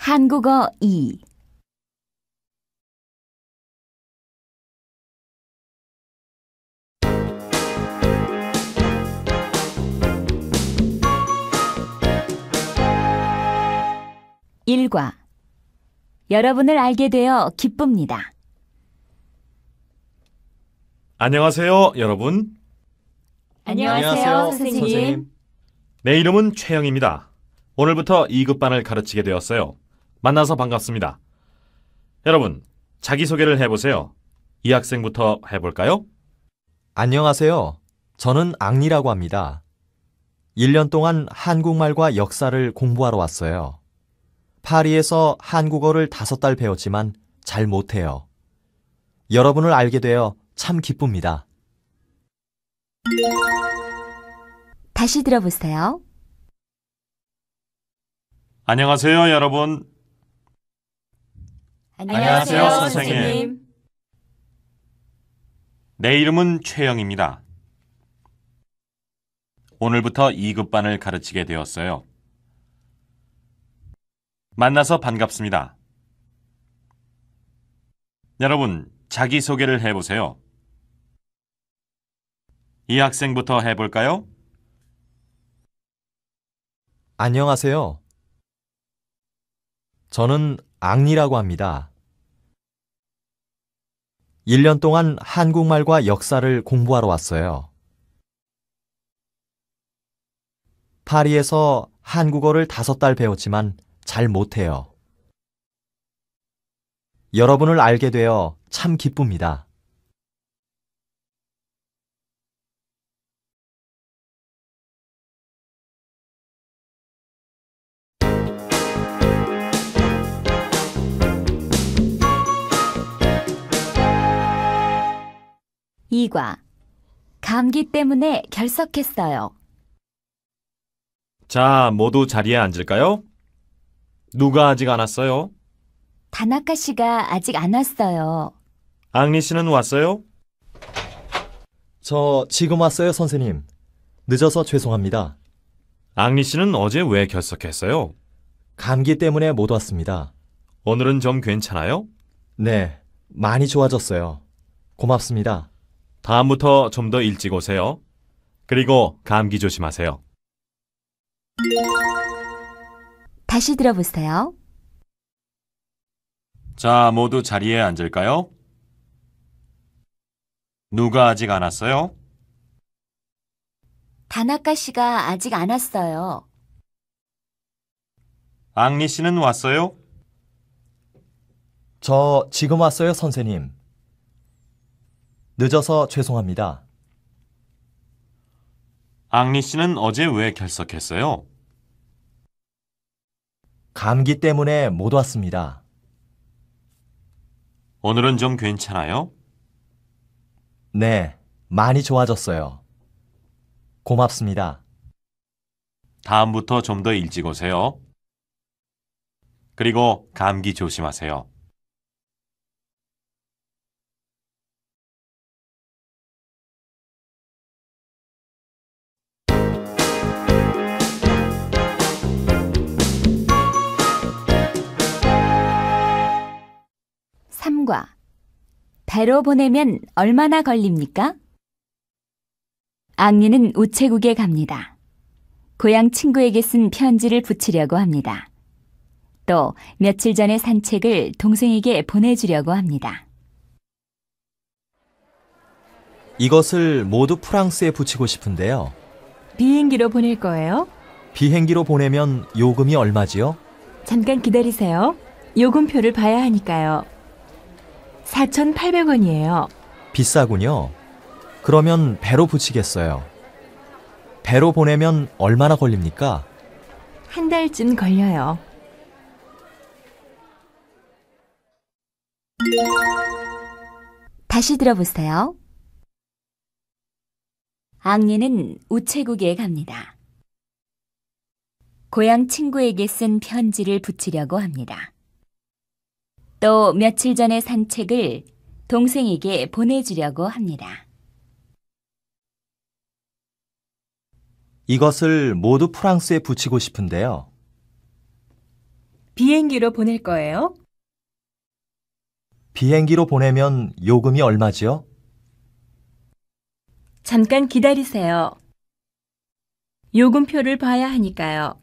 한국어 2. 일과 여러분을 알게 되어 기쁩니다. 안녕하세요, 여러분. 안녕하세요, 선생님. 내 이름은 최영입니다. 오늘부터 2급반을 가르치게 되었어요. 만나서 반갑습니다. 여러분, 자기소개를 해보세요. 이 학생부터 해볼까요? 안녕하세요. 저는 앙리라고 합니다. 1년 동안 한국말과 역사를 공부하러 왔어요. 파리에서 한국어를 5달 배웠지만 잘 못해요. 여러분을 알게 되어 참 기쁩니다. 다시 들어보세요. 안녕하세요, 여러분. 안녕하세요, 선생님. 내 이름은 최영입니다. 오늘부터 2급반을 가르치게 되었어요. 만나서 반갑습니다. 여러분, 자기소개를 해보세요. 이 학생부터 해볼까요? 안녕하세요. 저는 앙리라고 합니다. 1년 동안 한국말과 역사를 공부하러 왔어요. 파리에서 한국어를 5달 배웠지만 잘 못해요. 여러분을 알게 되어 참 기쁩니다. 이과 감기 때문에 결석했어요. 자, 모두 자리에 앉을까요? 누가 아직 안 왔어요? 다나카 씨가 아직 안 왔어요. 앙리 씨는 왔어요? 저 지금 왔어요, 선생님. 늦어서 죄송합니다. 앙리 씨는 어제 왜 결석했어요? 감기 때문에 못 왔습니다. 오늘은 좀 괜찮아요? 네, 많이 좋아졌어요. 고맙습니다. 다음부터 좀 더 일찍 오세요. 그리고 감기 조심하세요. 다시 들어보세요. 자, 모두 자리에 앉을까요? 누가 아직 안 왔어요? 다나카 씨가 아직 안 왔어요. 앙리 씨는 왔어요? 저 지금 왔어요, 선생님. 늦어서 죄송합니다. 앙리 씨는 어제 왜 결석했어요? 감기 때문에 못 왔습니다. 오늘은 좀 괜찮아요? 네, 많이 좋아졌어요. 고맙습니다. 다음부터 좀 더 일찍 오세요. 그리고 감기 조심하세요. 삼과 배로 보내면 얼마나 걸립니까? 앙리는 우체국에 갑니다. 고향 친구에게 쓴 편지를 붙이려고 합니다. 또 며칠 전에 산 책을 동생에게 보내주려고 합니다. 이것을 모두 프랑스에 붙이고 싶은데요. 비행기로 보낼 거예요? 비행기로 보내면 요금이 얼마지요? 잠깐 기다리세요. 요금표를 봐야 하니까요. 4,800원이에요. 비싸군요. 그러면 배로 붙이겠어요. 배로 보내면 얼마나 걸립니까? 한 달쯤 걸려요. 다시 들어보세요. 앙리는 우체국에 갑니다. 고향 친구에게 쓴 편지를 붙이려고 합니다. 또 며칠 전에 산 책을 동생에게 보내주려고 합니다. 이것을 모두 프랑스에 붙이고 싶은데요. 비행기로 보낼 거예요? 비행기로 보내면 요금이 얼마지요? 잠깐 기다리세요. 요금표를 봐야 하니까요.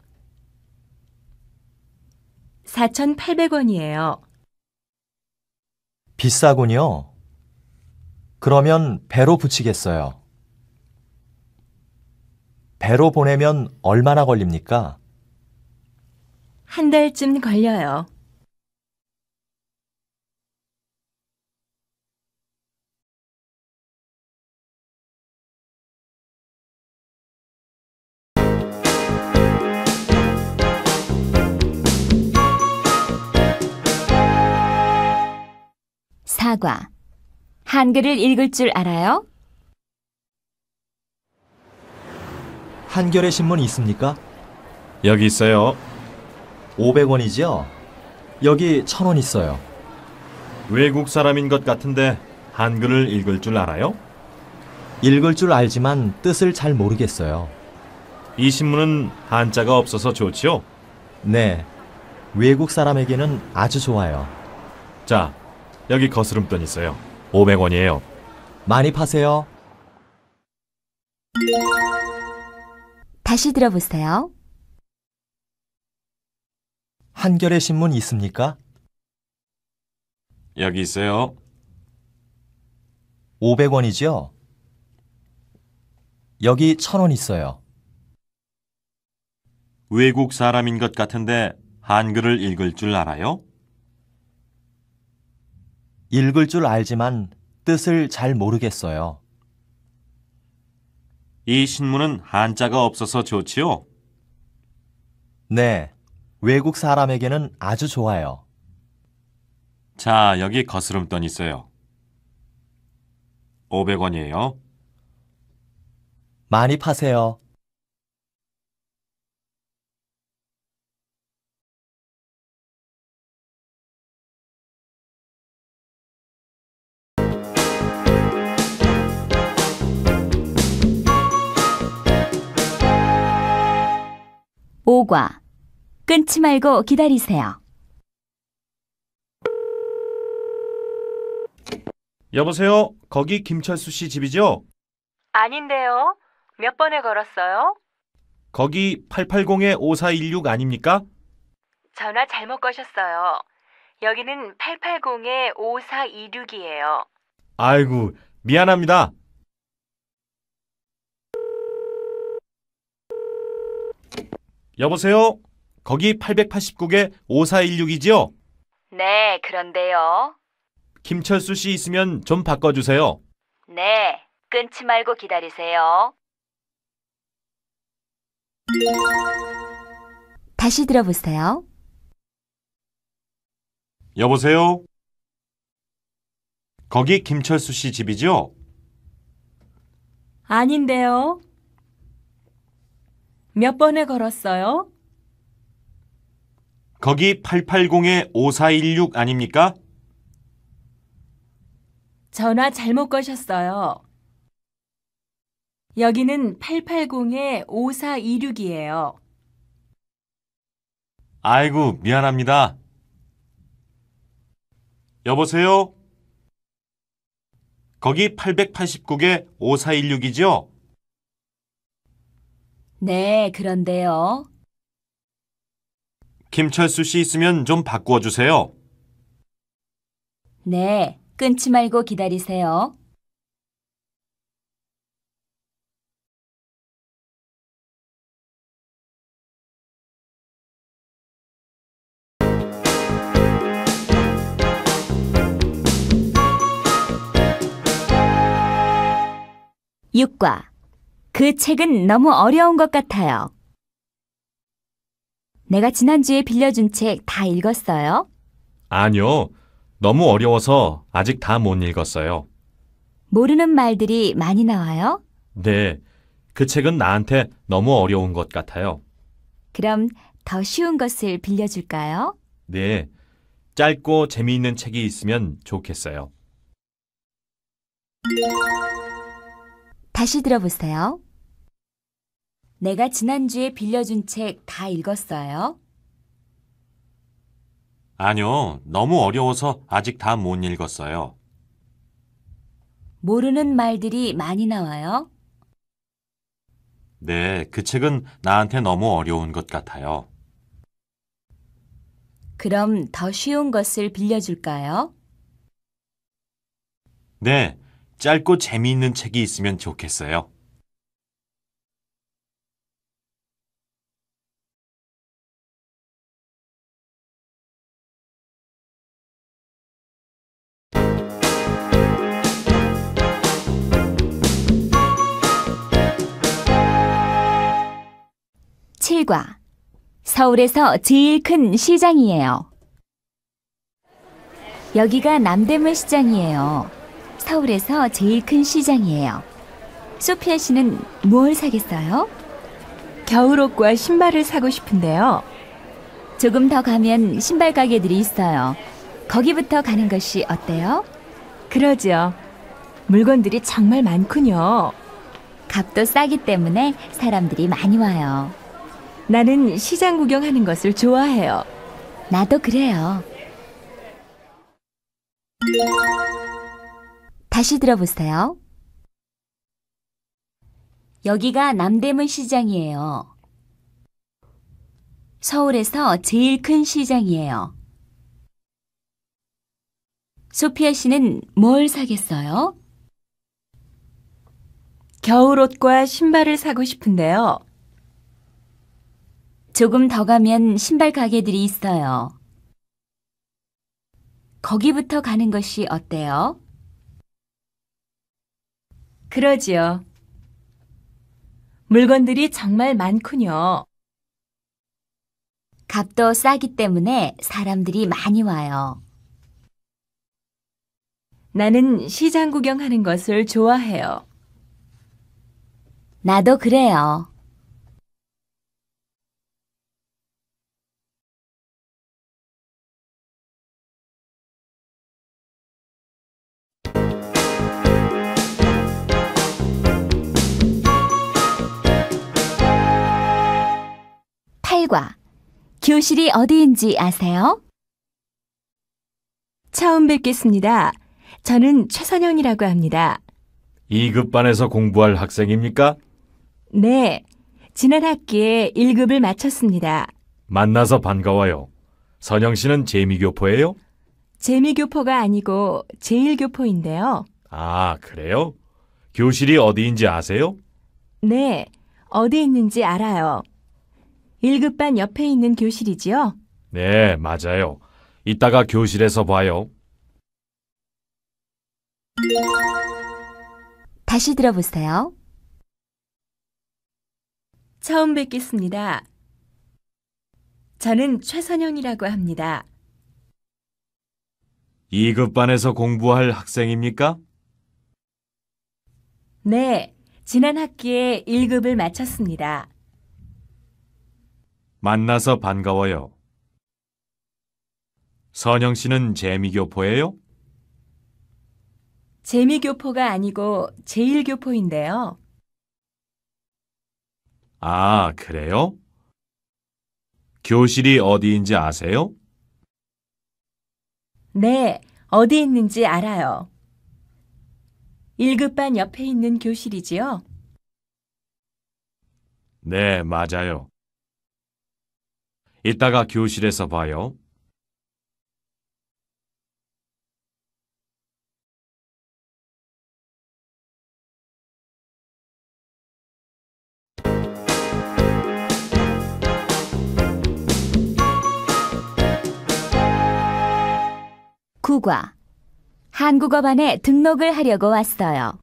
4,800원이에요. 비싸군요. 그러면 배로 붙이겠어요. 배로 보내면 얼마나 걸립니까? 한 달쯤 걸려요. 사과. 한글을 읽을 줄 알아요? 한겨레 신문 있습니까? 여기 있어요. 500원이지요? 여기 1,000원 있어요. 외국 사람인 것 같은데 한글을 읽을 줄 알아요? 읽을 줄 알지만 뜻을 잘 모르겠어요. 이 신문은 한자가 없어서 좋지요? 네, 외국 사람에게는 아주 좋아요. 자, 여기 거스름돈 있어요. 500원이에요. 많이 파세요. 다시 들어보세요. 한겨레 신문 있습니까? 여기 있어요. 500원이지요? 여기 1,000원 있어요. 외국 사람인 것 같은데 한글을 읽을 줄 알아요? 읽을 줄 알지만 뜻을 잘 모르겠어요. 이 신문은 한자가 없어서 좋지요? 네, 외국 사람에게는 아주 좋아요. 자, 여기 거스름돈 있어요. 500원이에요. 많이 파세요. 오과. 끊지 말고 기다리세요. 여보세요? 거기 김철수 씨 집이죠? 아닌데요. 몇 번에 걸었어요? 거기 880-5416 아닙니까? 전화 잘못 거셨어요. 여기는 880-5426이에요. 아이고, 미안합니다. 여보세요? 거기 889-5416이지요? 네, 그런데요. 김철수 씨 있으면 좀 바꿔주세요. 네, 끊지 말고 기다리세요. 다시 들어보세요. 여보세요? 거기 김철수 씨 집이죠? 아닌데요. 몇 번에 걸었어요? 거기 880-5416 아닙니까? 전화 잘못 거셨어요. 여기는 880-5426이에요. 아이고, 미안합니다. 여보세요? 거기 889-5416이죠? 네, 그런데요. 김철수 씨 있으면 좀 바꾸어 주세요. 네, 끊지 말고 기다리세요. 육과. 그 책은 너무 어려운 것 같아요. 내가 지난주에 빌려준 책 다 읽었어요? 아니요. 너무 어려워서 아직 다 못 읽었어요. 모르는 말들이 많이 나와요? 네, 그 책은 나한테 너무 어려운 것 같아요. 그럼 더 쉬운 것을 빌려줄까요? 네, 짧고 재미있는 책이 있으면 좋겠어요. 다시 들어보세요. 내가 지난주에 빌려준 책 다 읽었어요? 아니요, 너무 어려워서 아직 다 못 읽었어요. 모르는 말들이 많이 나와요. 네, 그 책은 나한테 너무 어려운 것 같아요. 그럼 더 쉬운 것을 빌려줄까요? 네, 짧고 재미있는 책이 있으면 좋겠어요. 칠과 서울에서 제일 큰 시장이에요. 여기가 남대문 시장이에요. 서울에서 제일 큰 시장이에요. 소피아 씨는 뭘 사겠어요? 겨울옷과 신발을 사고 싶은데요. 조금 더 가면 신발 가게들이 있어요. 거기부터 가는 것이 어때요? 그러죠. 물건들이 정말 많군요. 값도 싸기 때문에 사람들이 많이 와요. 나는 시장 구경하는 것을 좋아해요. 나도 그래요. 다시 들어보세요. 여기가 남대문 시장이에요. 서울에서 제일 큰 시장이에요. 소피아 씨는 뭘 사겠어요? 겨울옷과 신발을 사고 싶은데요. 조금 더 가면 신발 가게들이 있어요. 거기부터 가는 것이 어때요? 그러지요. 물건들이 정말 많군요. 값도 싸기 때문에 사람들이 많이 와요. 나는 시장 구경하는 것을 좋아해요. 나도 그래요. 팔과 교실이 어디인지 아세요? 처음 뵙겠습니다. 저는 최선영이라고 합니다. 2급 반에서 공부할 학생입니까? 네, 지난 학기에 1급을 마쳤습니다. 만나서 반가워요. 선영 씨는 재미교포예요? 재미교포가 아니고 제1교포인데요. 아, 그래요? 교실이 어디인지 아세요? 네, 어디 있는지 알아요. 1급반 옆에 있는 교실이지요? 네, 맞아요. 이따가 교실에서 봐요. 다시 들어보세요. 처음 뵙겠습니다. 저는 최선영이라고 합니다. 2급 반에서 공부할 학생입니까? 네, 지난 학기에 1급을 마쳤습니다. 만나서 반가워요. 선영 씨는 재미교포예요? 재미교포가 아니고 제1교포인데요. 아, 그래요? 교실이 어디인지 아세요? 네, 어디 있는지 알아요. 1급반 옆에 있는 교실이지요? 네, 맞아요. 이따가 교실에서 봐요. 구과 한국어반에 등록을 하려고 왔어요.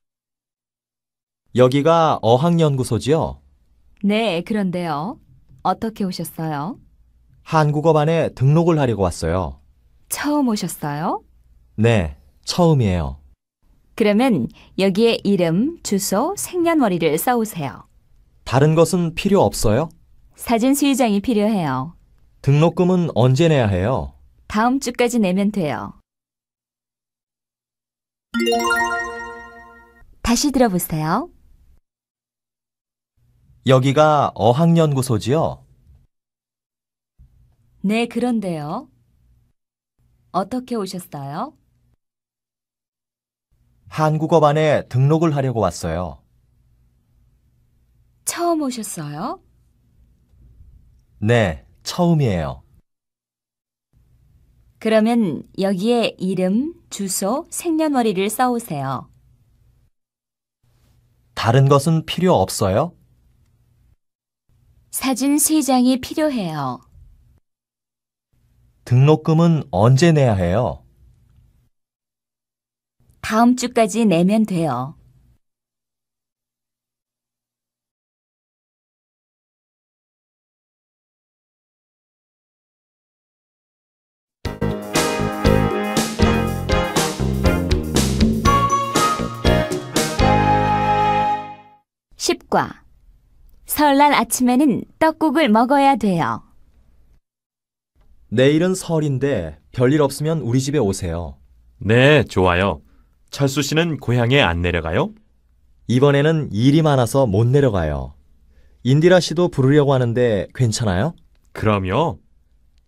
여기가 어학연구소지요? 네, 그런데요. 어떻게 오셨어요? 한국어반에 등록을 하려고 왔어요. 처음 오셨어요? 네, 처음이에요. 그러면 여기에 이름, 주소, 생년월일을 써오세요. 다른 것은 필요 없어요? 사진 수의장이 필요해요. 등록금은 언제 내야 해요? 다음 주까지 내면 돼요. 다시 들어보세요. 여기가 어학연구소지요? 네, 그런데요. 어떻게 오셨어요? 한국어반에 등록을 하려고 왔어요. 처음 오셨어요? 네, 처음이에요. 그러면 여기에 이름, 주소, 생년월일을 써오세요. 다른 것은 필요 없어요? 사진 3장이 필요해요. 등록금은 언제 내야 해요? 다음 주까지 내면 돼요. (10과) 설날 아침에는 떡국을 먹어야 돼요. 내일은 설인데 별일 없으면 우리 집에 오세요. 네, 좋아요. 철수 씨는 고향에 안 내려가요? 이번에는 일이 많아서 못 내려가요. 인디라 씨도 부르려고 하는데 괜찮아요? 그럼요.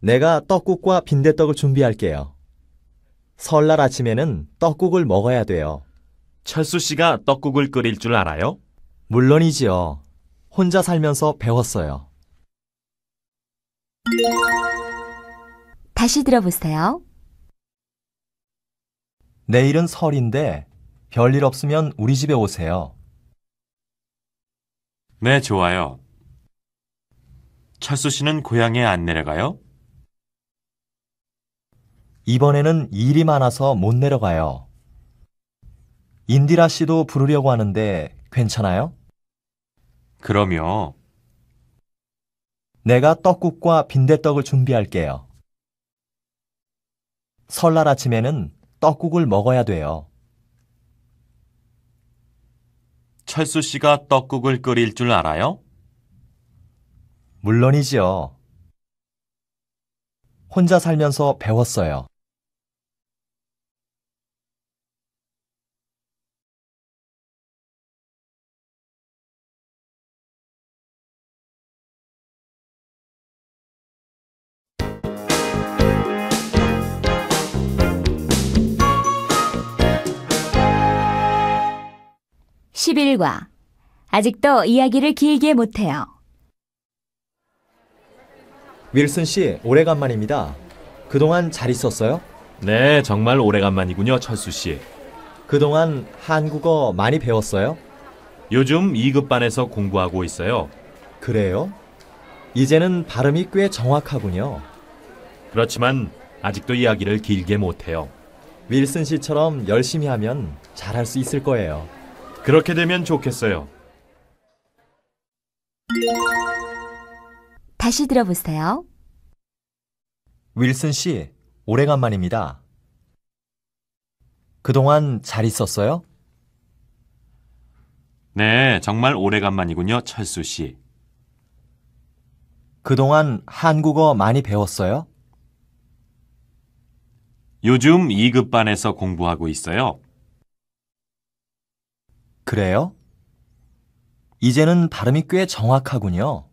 내가 떡국과 빈대떡을 준비할게요. 설날 아침에는 떡국을 먹어야 돼요. 철수 씨가 떡국을 끓일 줄 알아요? 물론이지요. 혼자 살면서 배웠어요. 다시 들어보세요. 내일은 설인데 별일 없으면 우리 집에 오세요. 네, 좋아요. 철수 씨는 고향에 안 내려가요? 이번에는 일이 많아서 못 내려가요. 인디라 씨도 부르려고 하는데 괜찮아요? 그럼요. 내가 떡국과 빈대떡을 준비할게요. 설날 아침에는 떡국을 먹어야 돼요. 철수 씨가 떡국을 끓일 줄 알아요? 물론이지요. 혼자 살면서 배웠어요. (11과) 아직도 이야기를 길게 못해요. 윌슨 씨, 오래간만입니다. 그동안 잘 있었어요? 네, 정말 오래간만이군요, 철수 씨. 그동안 한국어 많이 배웠어요? 요즘 2급반에서 공부하고 있어요. 그래요? 이제는 발음이 꽤 정확하군요. 그렇지만 아직도 이야기를 길게 못해요. 윌슨 씨처럼 열심히 하면 잘할 수 있을 거예요. 그렇게 되면 좋겠어요. 다시 들어보세요. 윌슨 씨, 오래간만입니다. 그동안 잘 있었어요? 네, 정말 오래간만이군요, 철수 씨. 그동안 한국어 많이 배웠어요? 요즘 2급반에서 공부하고 있어요. 그래요? 이제는 발음이 꽤 정확하군요.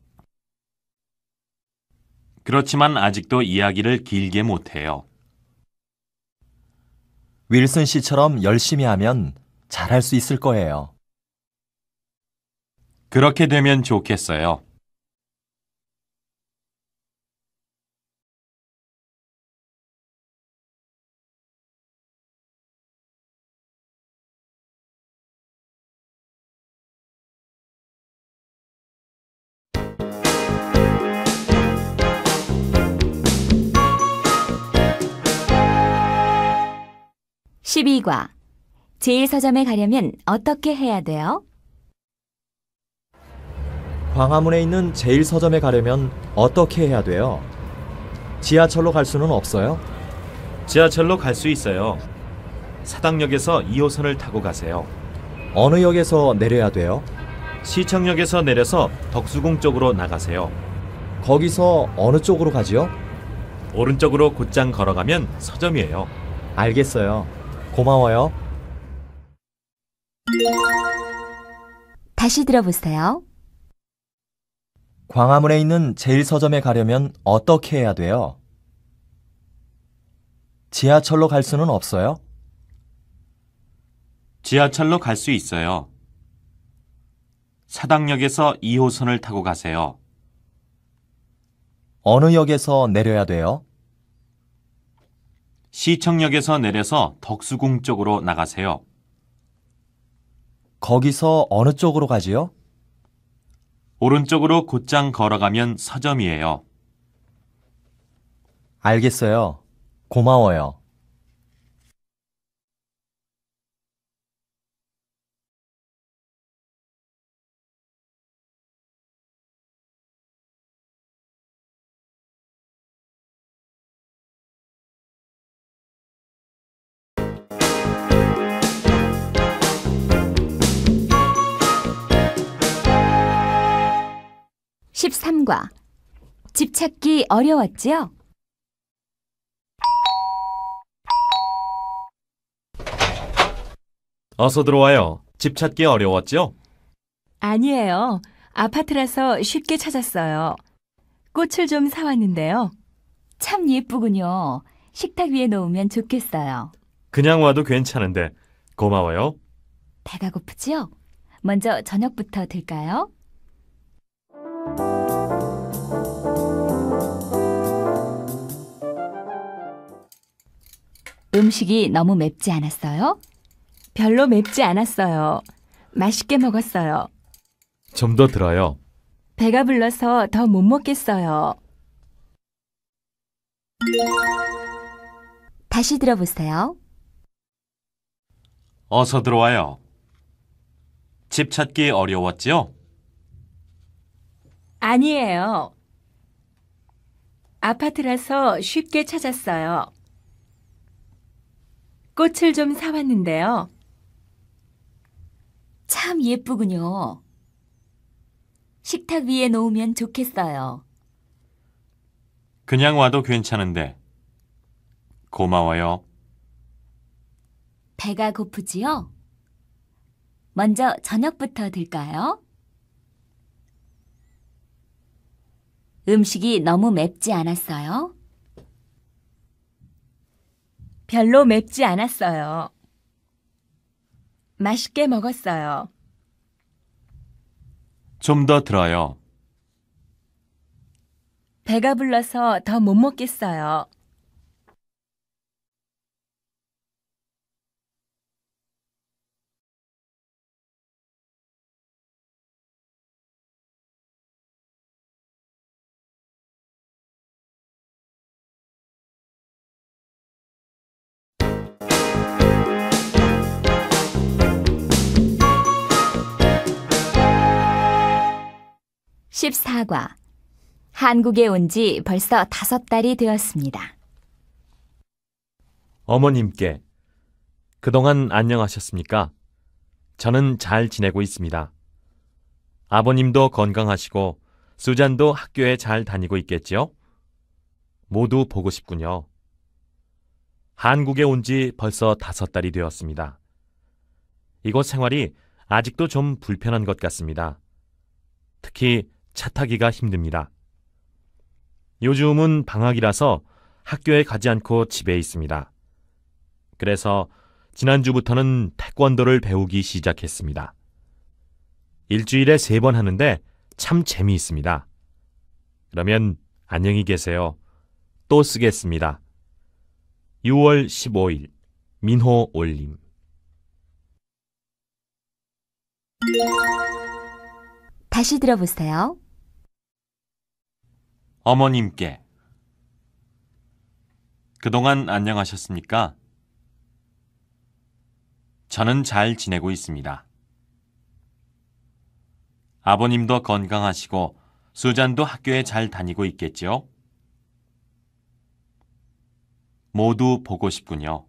그렇지만 아직도 이야기를 길게 못해요. 윌슨 씨처럼 열심히 하면 잘할 수 있을 거예요. 그렇게 되면 좋겠어요. (12과) 제1서점에 가려면 어떻게 해야 돼요? 광화문에 있는 제1서점에 가려면 어떻게 해야 돼요? 지하철로 갈 수는 없어요? 지하철로 갈 수 있어요. 사당역에서 2호선을 타고 가세요. 어느 역에서 내려야 돼요? 시청역에서 내려서 덕수궁 쪽으로 나가세요. 거기서 어느 쪽으로 가지요? 오른쪽으로 곧장 걸어가면 서점이에요. 알겠어요. 고마워요. 다시 들어보세요. 광화문에 있는 제1서점에 가려면 어떻게 해야 돼요? 지하철로 갈 수는 없어요? 지하철로 갈 수 있어요. 사당역에서 2호선을 타고 가세요. 어느 역에서 내려야 돼요? 시청역에서 내려서 덕수궁 쪽으로 나가세요. 거기서 어느 쪽으로 가지요? 오른쪽으로 곧장 걸어가면 서점이에요. 알겠어요. 고마워요. (13과) 집 찾기 어려웠지요? 어서 들어와요. 집 찾기 어려웠죠? 아니에요. 아파트라서 쉽게 찾았어요. 꽃을 좀 사왔는데요. 참 예쁘군요. 식탁 위에 놓으면 좋겠어요. 그냥 와도 괜찮은데 고마워요. 배가 고프지요? 먼저 저녁부터 들까요? 음식이 너무 맵지 않았어요? 별로 맵지 않았어요. 맛있게 먹었어요. 좀 더 들어요. 배가 불러서 더 못 먹겠어요. 다시 들어보세요. 어서 들어와요. 집 찾기 어려웠지요? 아니에요. 아파트라서 쉽게 찾았어요. 꽃을 좀 사왔는데요. 참 예쁘군요. 식탁 위에 놓으면 좋겠어요. 그냥 와도 괜찮은데 고마워요. 배가 고프지요? 먼저 저녁부터 들까요? 음식이 너무 맵지 않았어요? 별로 맵지 않았어요. 맛있게 먹었어요. 좀 더 들어요. 배가 불러서 더 못 먹겠어요. (14과) 한국에 온 지 벌써 5달이 되었습니다. 어머님께 그동안 안녕하셨습니까? 저는 잘 지내고 있습니다. 아버님도 건강하시고 수잔도 학교에 잘 다니고 있겠지요? 모두 보고 싶군요. 한국에 온 지 벌써 5달이 되었습니다. 이곳 생활이 아직도 좀 불편한 것 같습니다. 특히 차 타기가 힘듭니다. 요즘은 방학이라서 학교에 가지 않고 집에 있습니다. 그래서 지난주부터는 태권도를 배우기 시작했습니다. 일주일에 3번 하는데 참 재미있습니다. 그러면 안녕히 계세요. 또 쓰겠습니다. 6월 15일 민호 올림. 다시 들어보세요. 어머님께 그동안 안녕하셨습니까? 저는 잘 지내고 있습니다. 아버님도 건강하시고 수잔도 학교에 잘 다니고 있겠지요? 모두 보고 싶군요.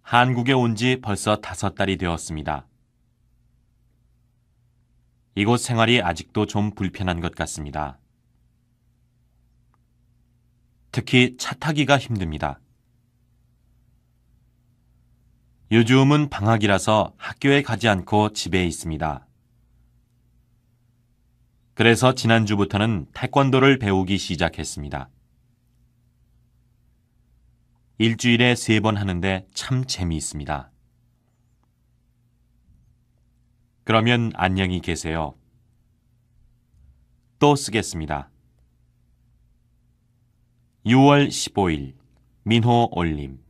한국에 온 지 벌써 5달이 되었습니다. 이곳 생활이 아직도 좀 불편한 것 같습니다. 특히 차 타기가 힘듭니다. 요즘은 방학이라서 학교에 가지 않고 집에 있습니다. 그래서 지난주부터는 태권도를 배우기 시작했습니다. 일주일에 3번 하는데 참 재미있습니다. 그러면 안녕히 계세요. 또 쓰겠습니다. 6월 15일 민호 올림.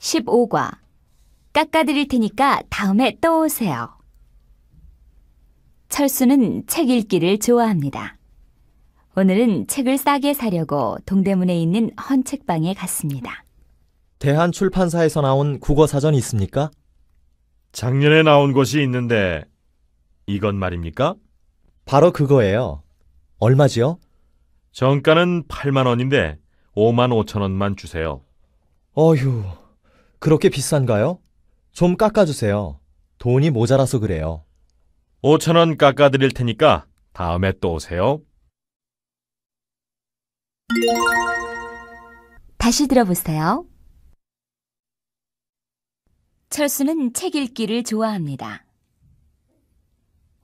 (15과) 깎아드릴 테니까 다음에 또 오세요. 철수는 책 읽기를 좋아합니다. 오늘은 책을 싸게 사려고 동대문에 있는 헌책방에 갔습니다. 대한출판사에서 나온 국어사전이 있습니까? 작년에 나온 것이 있는데 이건 말입니까? 바로 그거예요. 얼마지요? 정가는 8만 원인데 5만 5천 원만 주세요. 어휴, 그렇게 비싼가요? 좀 깎아주세요. 돈이 모자라서 그래요. 5천 원 깎아드릴 테니까 다음에 또 오세요. 다시 들어보세요. 철수는 책 읽기를 좋아합니다.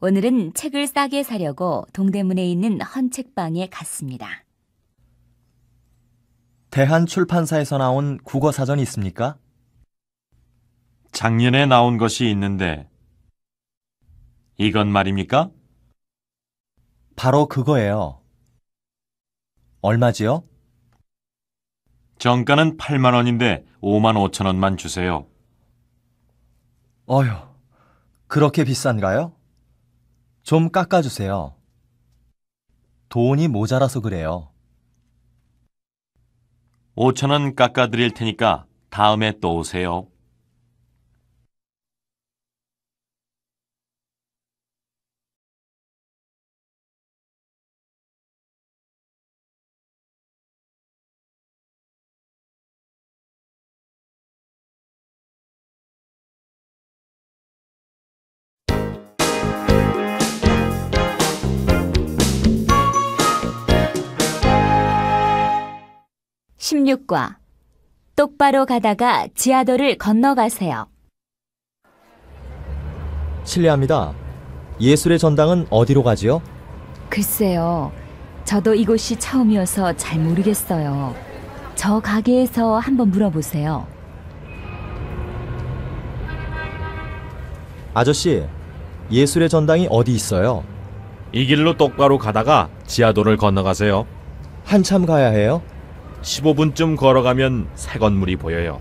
오늘은 책을 싸게 사려고 동대문에 있는 헌책방에 갔습니다. 대한출판사에서 나온 국어사전이 있습니까? 작년에 나온 것이 있는데 이건 말입니까? 바로 그거예요. 얼마지요? 정가는 8만 원인데 5만 5천 원만 주세요. 어휴, 그렇게 비싼가요? 좀 깎아주세요. 돈이 모자라서 그래요. 5천 원 깎아드릴 테니까 다음에 또 오세요. (16과) 똑바로 가다가 지하도를 건너가세요. 실례합니다. 예술의 전당은 어디로 가지요? 글쎄요. 저도 이곳이 처음이어서 잘 모르겠어요. 저 가게에서 한번 물어보세요. 아저씨, 예술의 전당이 어디 있어요? 이 길로 똑바로 가다가 지하도를 건너가세요. 한참 가야 해요? 15분쯤 걸어가면 새 건물이 보여요.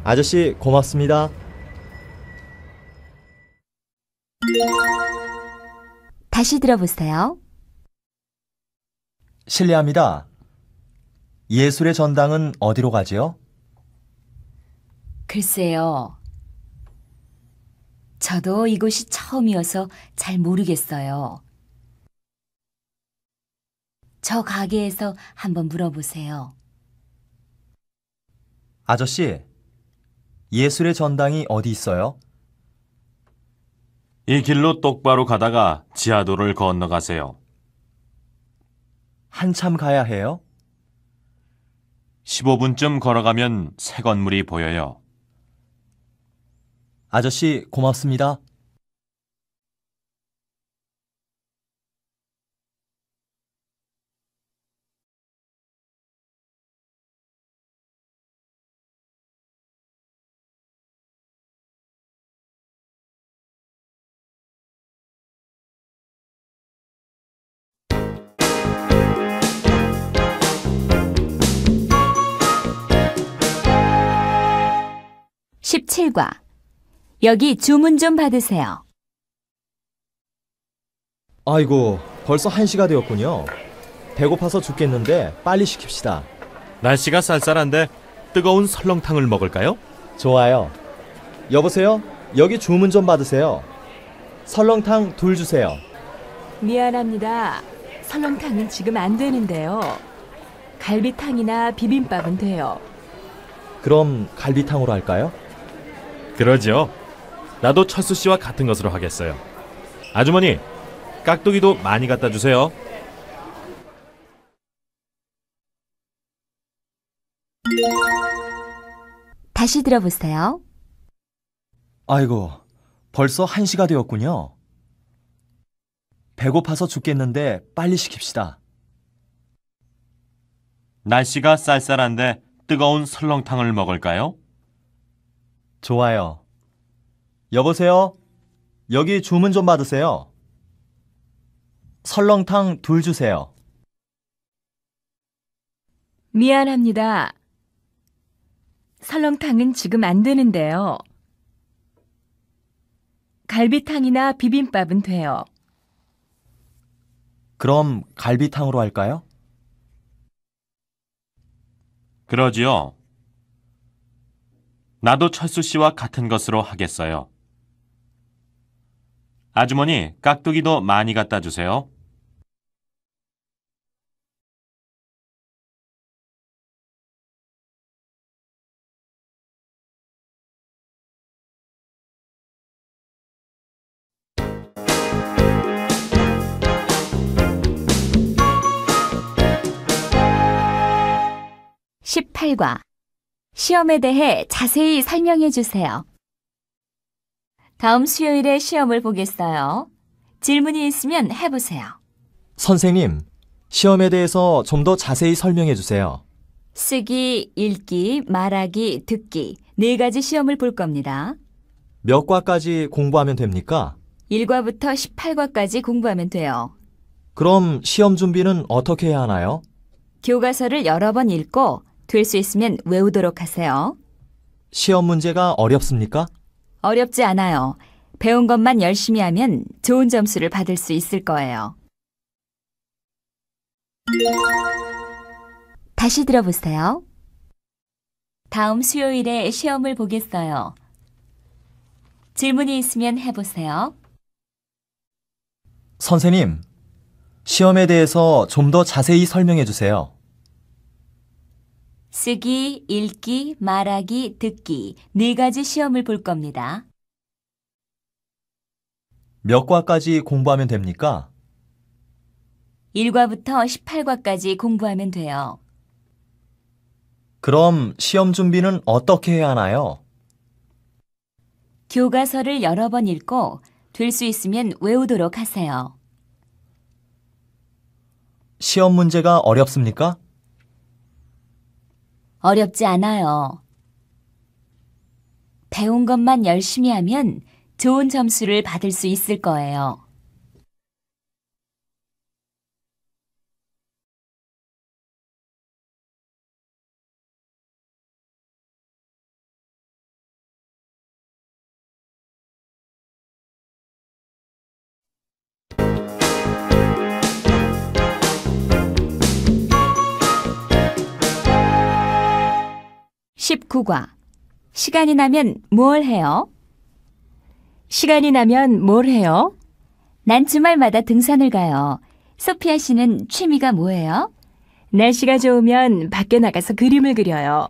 아저씨, 고맙습니다. 다시 들어보세요. 실례합니다. 예술의 전당은 어디로 가지요? 글쎄요. 저도 이곳이 처음이어서 잘 모르겠어요. 저 가게에서 한번 물어보세요. 아저씨, 예술의 전당이 어디 있어요? 이 길로 똑바로 가다가 지하도를 건너가세요. 한참 가야 해요? 15분쯤 걸어가면 새 건물이 보여요. 아저씨, 고맙습니다. (17과) 여기 주문 좀 받으세요. 아이고, 벌써 1시가 되었군요. 배고파서 죽겠는데 빨리 시킵시다. 날씨가 쌀쌀한데 뜨거운 설렁탕을 먹을까요? 좋아요. 여보세요? 여기 주문 좀 받으세요. 설렁탕 2 주세요. 미안합니다. 설렁탕은 지금 안 되는데요. 갈비탕이나 비빔밥은 돼요. 그럼 갈비탕으로 할까요? 그러죠. 나도 철수 씨와 같은 것으로 하겠어요. 아주머니, 깍두기도 많이 갖다 주세요. 다시 들어보세요. 아이고, 벌써 1시가 되었군요. 배고파서 죽겠는데 빨리 시킵시다. 날씨가 쌀쌀한데 뜨거운 설렁탕을 먹을까요? 좋아요. 여보세요? 여기 주문 좀 받으세요. 설렁탕 2 주세요. 미안합니다. 설렁탕은 지금 안 되는데요. 갈비탕이나 비빔밥은 돼요. 그럼 갈비탕으로 할까요? 그러지요. 나도 철수 씨와 같은 것으로 하겠어요. 아주머니, 깍두기도 많이 갖다 주세요. (18과) 시험에 대해 자세히 설명해 주세요. 다음 수요일에 시험을 보겠어요. 질문이 있으면 해보세요. 선생님, 시험에 대해서 좀 더 자세히 설명해 주세요. 쓰기, 읽기, 말하기, 듣기 4가지 시험을 볼 겁니다. 몇 과까지 공부하면 됩니까? 1과부터 18과까지 공부하면 돼요. 그럼 시험 준비는 어떻게 해야 하나요? 교과서를 여러 번 읽고 될 수 있으면 외우도록 하세요. 시험 문제가 어렵습니까? 어렵지 않아요. 배운 것만 열심히 하면 좋은 점수를 받을 수 있을 거예요. 다시 들어보세요. 다음 수요일에 시험을 보겠어요. 질문이 있으면 해보세요. 선생님, 시험에 대해서 좀 더 자세히 설명해 주세요. 쓰기, 읽기, 말하기, 듣기 4가지 시험을 볼 겁니다. 몇 과까지 공부하면 됩니까? 1과부터 18과까지 공부하면 돼요. 그럼 시험 준비는 어떻게 해야 하나요? 교과서를 여러 번 읽고 될 수 있으면 외우도록 하세요. 시험 문제가 어렵습니까? 어렵지 않아요. 배운 것만 열심히 하면 좋은 점수를 받을 수 있을 거예요. (19과) 시간이 나면 뭘 해요? 시간이 나면 뭘 해요? 난 주말마다 등산을 가요. 소피아 씨는 취미가 뭐예요? 날씨가 좋으면 밖에 나가서 그림을 그려요.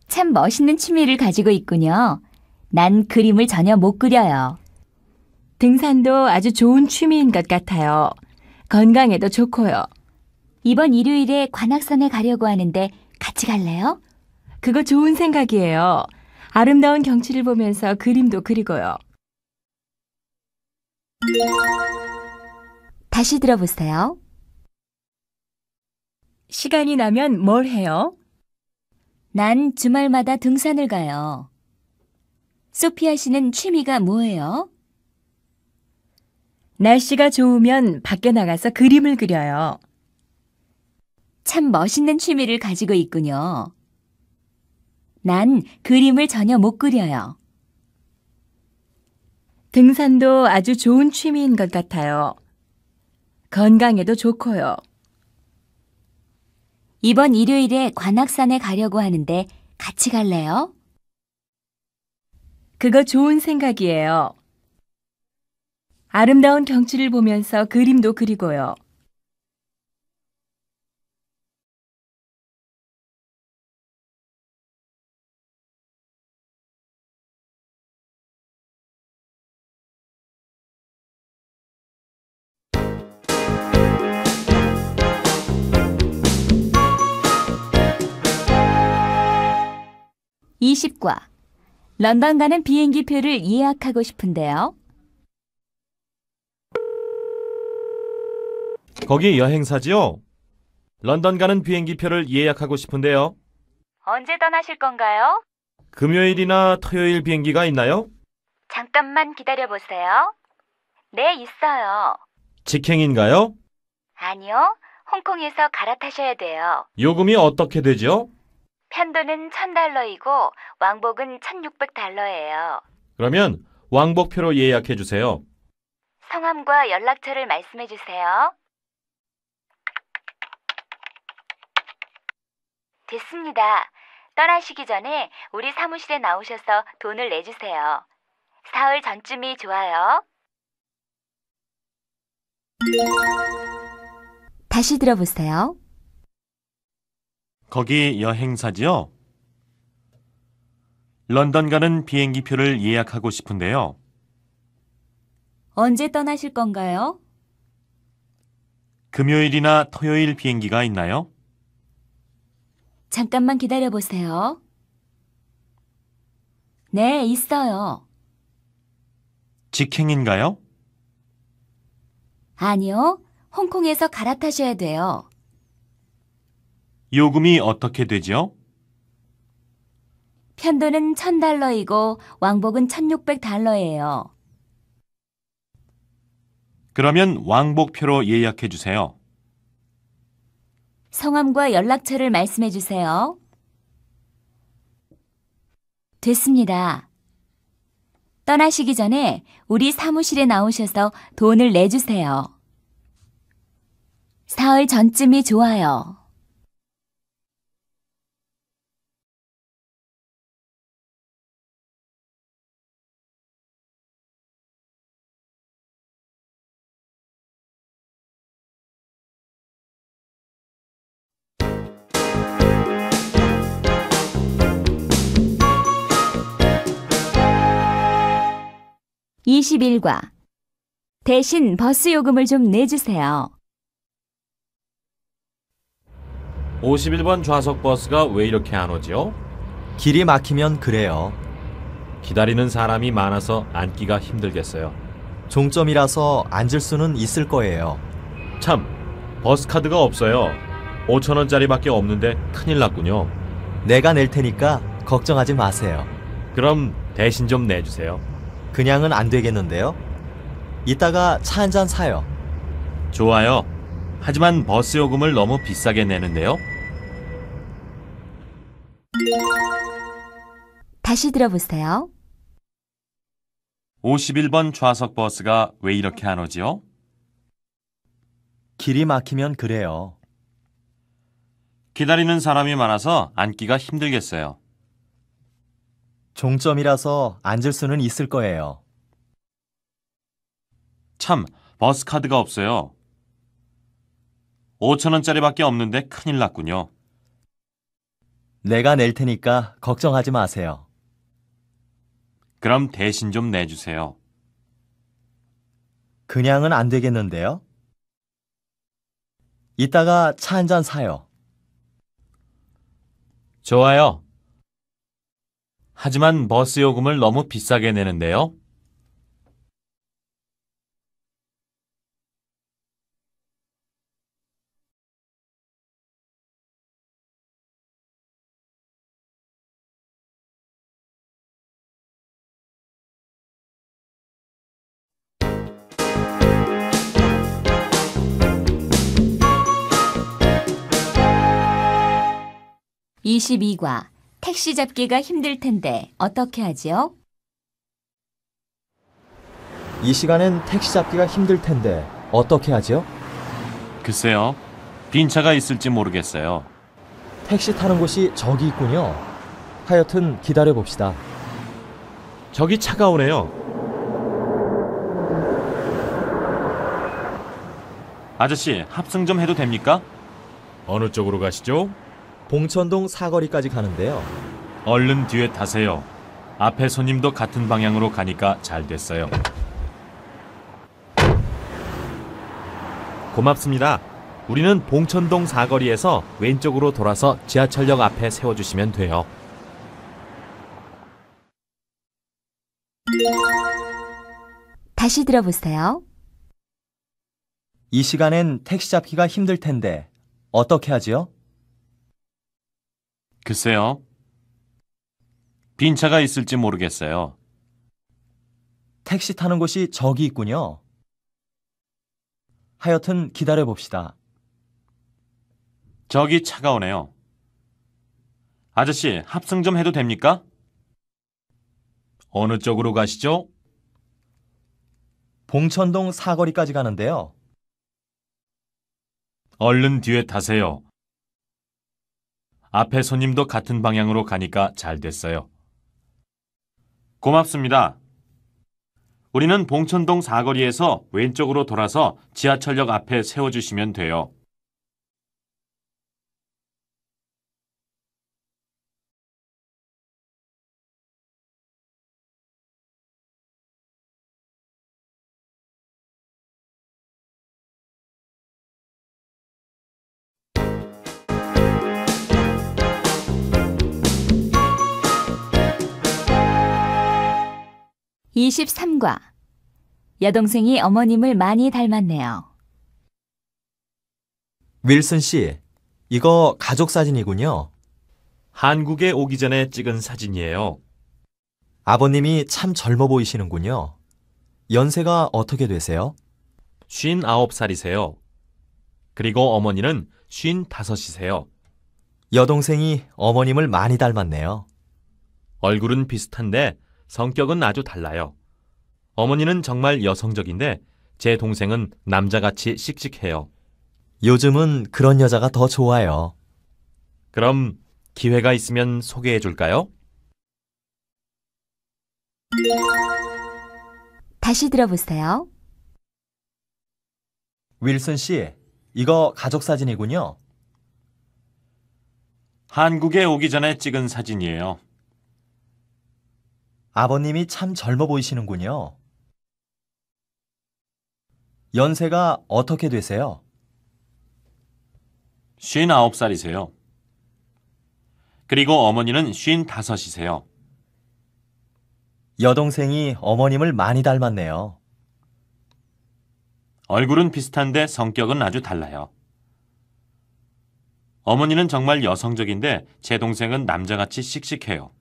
참 멋있는 취미를 가지고 있군요. 난 그림을 전혀 못 그려요. 등산도 아주 좋은 취미인 것 같아요. 건강에도 좋고요. 이번 일요일에 관악산에 가려고 하는데 같이 갈래요? 그거 좋은 생각이에요. 아름다운 경치를 보면서 그림도 그리고요. 다시 들어보세요. 시간이 나면 뭘 해요? 난 주말마다 등산을 가요. 소피아 씨는 취미가 뭐예요? 날씨가 좋으면 밖에 나가서 그림을 그려요. 참 멋있는 취미를 가지고 있군요. 난 그림을 전혀 못 그려요. 등산도 아주 좋은 취미인 것 같아요. 건강에도 좋고요. 이번 일요일에 관악산에 가려고 하는데 같이 갈래요? 그거 좋은 생각이에요. 아름다운 경치를 보면서 그림도 그리고요. 20과. 런던 가는 비행기표를 예약하고 싶은데요. 거기 여행사지요? 런던 가는 비행기표를 예약하고 싶은데요. 언제 떠나실 건가요? 금요일이나 토요일 비행기가 있나요? 잠깐만 기다려보세요. 네, 있어요. 직행인가요? 아니요, 홍콩에서 갈아타셔야 돼요. 요금이 어떻게 되죠? 편도는 $1,000이고 왕복은 $1,600예요. 그러면 왕복표로 예약해 주세요. 성함과 연락처를 말씀해 주세요. 됐습니다. 떠나시기 전에 우리 사무실에 나오셔서 돈을 내주세요. 사흘 전쯤이 좋아요. 다시 들어보세요. 거기 여행사지요? 런던 가는 비행기표를 예약하고 싶은데요. 언제 떠나실 건가요? 금요일이나 토요일 비행기가 있나요? 잠깐만 기다려보세요. 네, 있어요. 직행인가요? 아니요, 홍콩에서 갈아타셔야 돼요. 요금이 어떻게 되죠? 편도는 $1,000이고 왕복은 $1,600예요. 그러면 왕복표로 예약해 주세요. 성함과 연락처를 말씀해 주세요. 됐습니다. 떠나시기 전에 우리 사무실에 나오셔서 돈을 내주세요. 사흘 전쯤이 좋아요. (21과) 대신 버스 요금을 좀 내주세요. 51번 좌석 버스가 왜 이렇게 안 오죠? 길이 막히면 그래요. 기다리는 사람이 많아서 앉기가 힘들겠어요. 종점이라서 앉을 수는 있을 거예요. 참, 버스 카드가 없어요. 5,000원짜리밖에 없는데 큰일 났군요. 내가 낼 테니까 걱정하지 마세요. 그럼 대신 좀 내주세요. 그냥은 안 되겠는데요. 이따가 차 한 잔 사요. 좋아요. 하지만 버스 요금을 너무 비싸게 내는데요. 다시 들어보세요. 51번 좌석 버스가 왜 이렇게 안 오지요? 길이 막히면 그래요. 기다리는 사람이 많아서 앉기가 힘들겠어요. 종점이라서 앉을 수는 있을 거예요. 참, 버스 카드가 없어요. 5,000원짜리밖에 없는데 큰일 났군요. 내가 낼 테니까 걱정하지 마세요. 그럼 대신 좀 내주세요. 그냥은 안 되겠는데요. 이따가 차 한 잔 사요. 좋아요. 하지만 버스 요금을 너무 비싸게 내는데요. (22과) 택시 잡기가 힘들 텐데 어떻게 하지요? 이 시간엔 택시 잡기가 힘들 텐데 어떻게 하죠? 글쎄요. 빈 차가 있을지 모르겠어요. 택시 타는 곳이 저기 있군요. 하여튼 기다려봅시다. 저기 차가 오네요. 아저씨, 합승 좀 해도 됩니까? 어느 쪽으로 가시죠? 봉천동 사거리까지 가는데요. 얼른 뒤에 타세요. 앞에 손님도 같은 방향으로 가니까 잘 됐어요. 고맙습니다. 우리는 봉천동 사거리에서 왼쪽으로 돌아서 지하철역 앞에 세워주시면 돼요. 다시 들어보세요. 이 시간엔 택시 잡기가 힘들 텐데 어떻게 하지요? 글쎄요. 빈 차가 있을지 모르겠어요. 택시 타는 곳이 저기 있군요. 하여튼 기다려 봅시다. 저기 차가 오네요. 아저씨, 합승 좀 해도 됩니까? 어느 쪽으로 가시죠? 봉천동 사거리까지 가는데요. 얼른 뒤에 타세요. 앞에 손님도 같은 방향으로 가니까 잘 됐어요. 고맙습니다. 우리는 봉천동 사거리에서 왼쪽으로 돌아서 지하철역 앞에 세워주시면 돼요. (23과) 여동생이 어머님을 많이 닮았네요. 윌슨 씨, 이거 가족 사진이군요. 한국에 오기 전에 찍은 사진이에요. 아버님이 참 젊어 보이시는군요. 연세가 어떻게 되세요? 59살이세요. 그리고 어머니는 55이세요. 여동생이 어머님을 많이 닮았네요. 얼굴은 비슷한데 성격은 아주 달라요. 어머니는 정말 여성적인데 제 동생은 남자같이 씩씩해요. 요즘은 그런 여자가 더 좋아요. 그럼 기회가 있으면 소개해 줄까요? 다시 들어보세요. 윌슨 씨, 이거 가족 사진이군요. 한국에 오기 전에 찍은 사진이에요. 아버님이 참 젊어 보이시는군요. 연세가 어떻게 되세요? 59살이세요. 그리고 어머니는 55이세요. 여동생이 어머님을 많이 닮았네요. 얼굴은 비슷한데 성격은 아주 달라요. 어머니는 정말 여성적인데 제 동생은 남자같이 씩씩해요.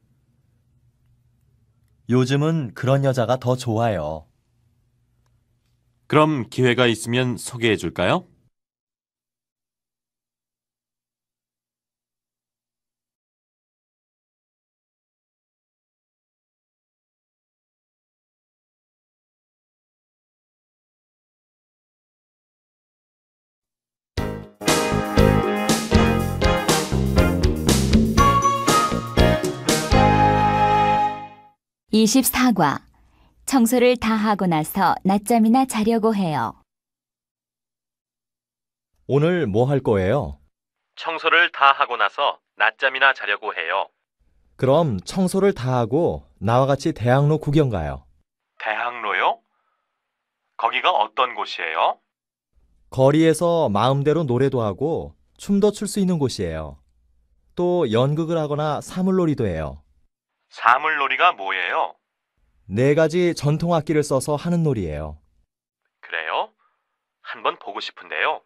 요즘은 그런 여자가 더 좋아요. 그럼 기회가 있으면 소개해 줄까요? (24과) 청소를 다 하고 나서 낮잠이나 자려고 해요. 오늘 뭐 할 거예요? 청소를 다 하고 나서 낮잠이나 자려고 해요. 그럼 청소를 다 하고 나와 같이 대학로 구경 가요. 대학로요? 거기가 어떤 곳이에요? 거리에서 마음대로 노래도 하고 춤도 출 수 있는 곳이에요. 또 연극을 하거나 사물놀이도 해요. 사물놀이가 뭐예요? 4가지 전통 악기를 써서 하는 놀이예요. 그래요? 한번 보고 싶은데요.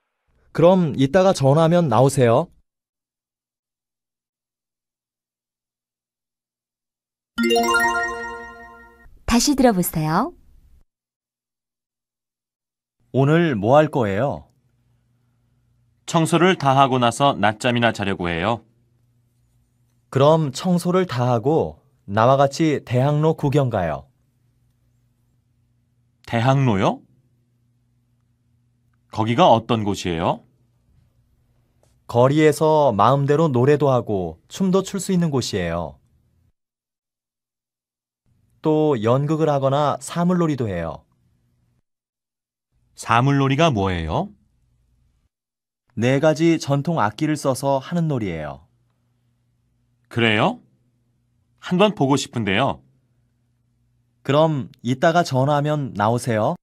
그럼 이따가 전화하면 나오세요. 다시 들어보세요. 오늘 뭐 할 거예요? 청소를 다 하고 나서 낮잠이나 자려고 해요. 그럼 청소를 다 하고 나와 같이 대학로 구경 가요. 대학로요? 거기가 어떤 곳이에요? 거리에서 마음대로 노래도 하고 춤도 출 수 있는 곳이에요. 또 연극을 하거나 사물놀이도 해요. 사물놀이가 뭐예요? 4가지 전통 악기를 써서 하는 놀이예요. 그래요? 한번 보고 싶은데요. 그럼 이따가 전화하면 나오세요.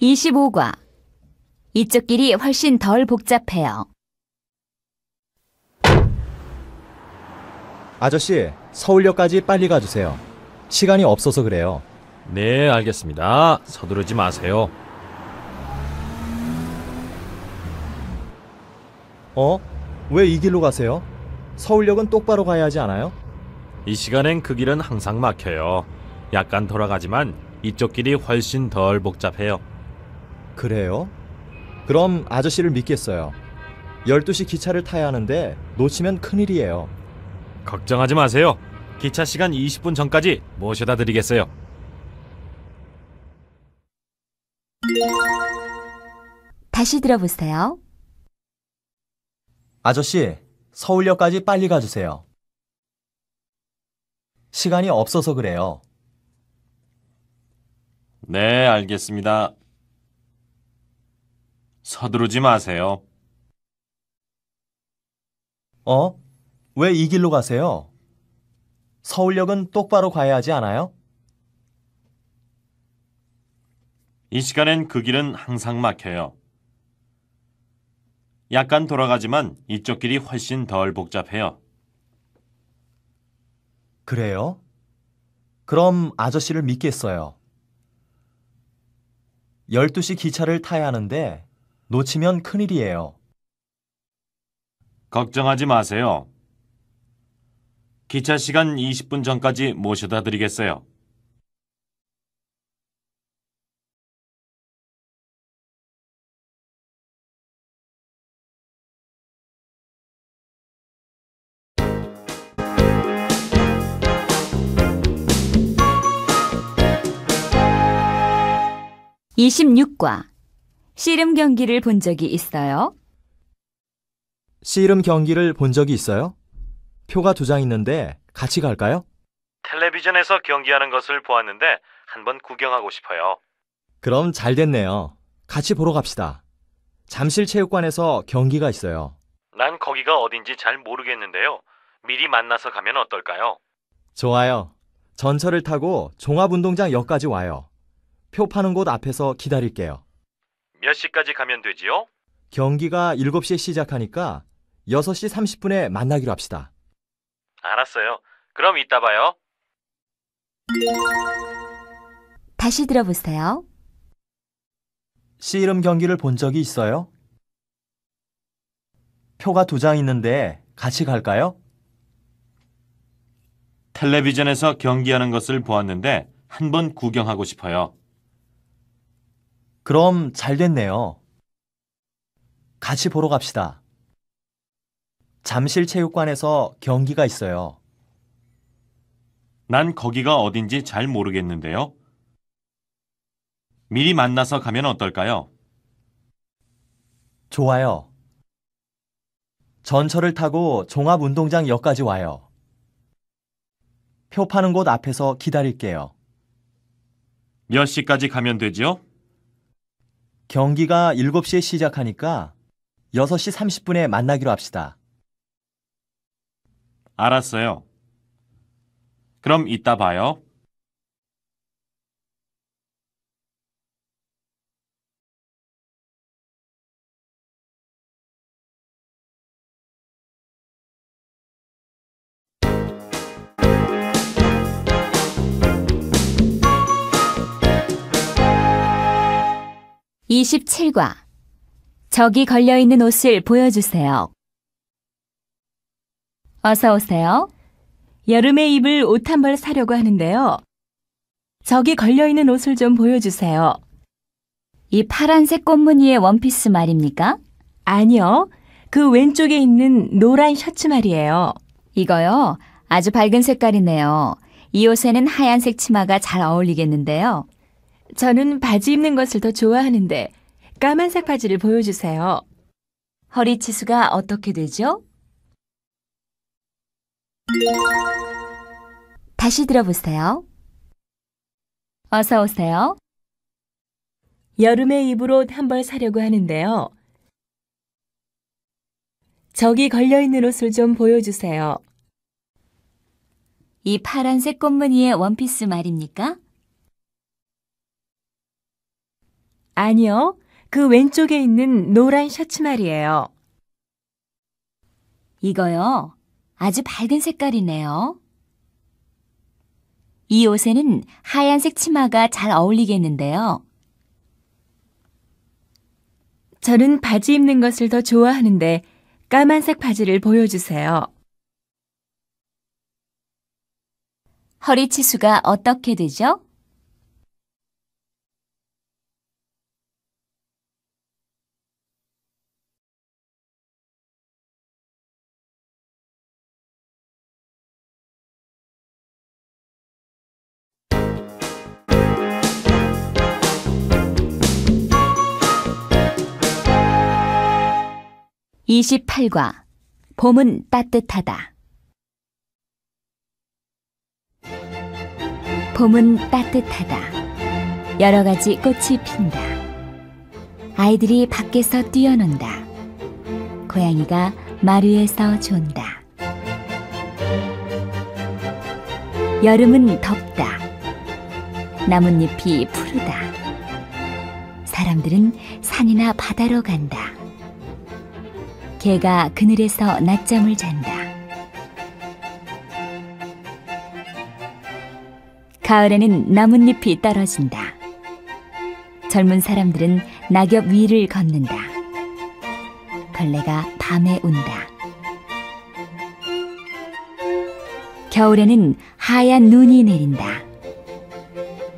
25과. 이쪽 길이 훨씬 덜 복잡해요. 아저씨, 서울역까지 빨리 가주세요. 시간이 없어서 그래요. 네, 알겠습니다. 서두르지 마세요. 왜 이 길로 가세요? 서울역은 똑바로 가야 하지 않아요? 이 시간엔 그 길은 항상 막혀요. 약간 돌아가지만 이쪽 길이 훨씬 덜 복잡해요. 그래요? 그럼 아저씨를 믿겠어요. 12시 기차를 타야 하는데 놓치면 큰일이에요. 걱정하지 마세요. 기차 시간 20분 전까지 모셔다 드리겠어요. 다시 들어보세요. 아저씨, 서울역까지 빨리 가주세요. 시간이 없어서 그래요. 네, 알겠습니다. 서두르지 마세요. 왜 이 길로 가세요? 서울역은 똑바로 가야 하지 않아요? 이 시간엔 그 길은 항상 막혀요. 약간 돌아가지만 이쪽 길이 훨씬 덜 복잡해요. 그래요? 그럼 아저씨를 믿겠어요. 12시 기차를 타야 하는데 놓치면 큰일이에요. 걱정하지 마세요. 기차 시간 20분 전까지 모셔다 드리겠어요. (26과) 씨름 경기를 본 적이 있어요? 씨름 경기를 본 적이 있어요? 표가 2장 있는데 같이 갈까요? 텔레비전에서 경기하는 것을 보았는데 한번 구경하고 싶어요. 그럼 잘 됐네요. 같이 보러 갑시다. 잠실체육관에서 경기가 있어요. 난 거기가 어딘지 잘 모르겠는데요. 미리 만나서 가면 어떨까요? 좋아요. 전철을 타고 종합운동장역까지 와요. 표 파는 곳 앞에서 기다릴게요. 몇 시까지 가면 되지요? 경기가 7시에 시작하니까 6시 30분에 만나기로 합시다. 알았어요. 그럼 이따 봐요. 다시 들어보세요. 씨름 경기를 본 적이 있어요? 표가 2장 있는데 같이 갈까요? 텔레비전에서 경기하는 것을 보았는데 한번 구경하고 싶어요. 그럼 잘 됐네요. 같이 보러 갑시다. 잠실체육관에서 경기가 있어요. 난 거기가 어딘지 잘 모르겠는데요. 미리 만나서 가면 어떨까요? 좋아요. 전철을 타고 종합운동장역까지 와요. 표 파는 곳 앞에서 기다릴게요. 몇 시까지 가면 되지요? 경기가 7시에 시작하니까 6시 30분에 만나기로 합시다. 알았어요. 그럼 이따 봐요. (27과) 저기 걸려있는 옷을 보여주세요. 어서 오세요. 여름에 입을 옷 한 벌 사려고 하는데요. 저기 걸려있는 옷을 좀 보여주세요. 이 파란색 꽃무늬의 원피스 말입니까? 아니요. 그 왼쪽에 있는 노란 셔츠 말이에요. 이거요. 아주 밝은 색깔이네요. 이 옷에는 하얀색 치마가 잘 어울리겠는데요. 저는 바지 입는 것을 더 좋아하는데 까만색 바지를 보여주세요. 허리 치수가 어떻게 되죠? 다시 들어보세요. 어서 오세요. 여름에 입을 옷 한 벌 사려고 하는데요. 저기 걸려있는 옷을 좀 보여주세요. 이 파란색 꽃무늬의 원피스 말입니까? 아니요. 그 왼쪽에 있는 노란 셔츠 말이에요. 이거요. 아주 밝은 색깔이네요. 이 옷에는 하얀색 치마가 잘 어울리겠는데요. 저는 바지 입는 것을 더 좋아하는데 까만색 바지를 보여주세요. 허리 치수가 어떻게 되죠? (28과) 봄은 따뜻하다. 봄은 따뜻하다. 여러 가지 꽃이 핀다. 아이들이 밖에서 뛰어논다. 고양이가 마루에서 존다. 여름은 덥다. 나뭇잎이 푸르다. 사람들은 산이나 바다로 간다. 개가 그늘에서 낮잠을 잔다. 가을에는 나뭇잎이 떨어진다. 젊은 사람들은 낙엽 위를 걷는다. 벌레가 밤에 운다. 겨울에는 하얀 눈이 내린다.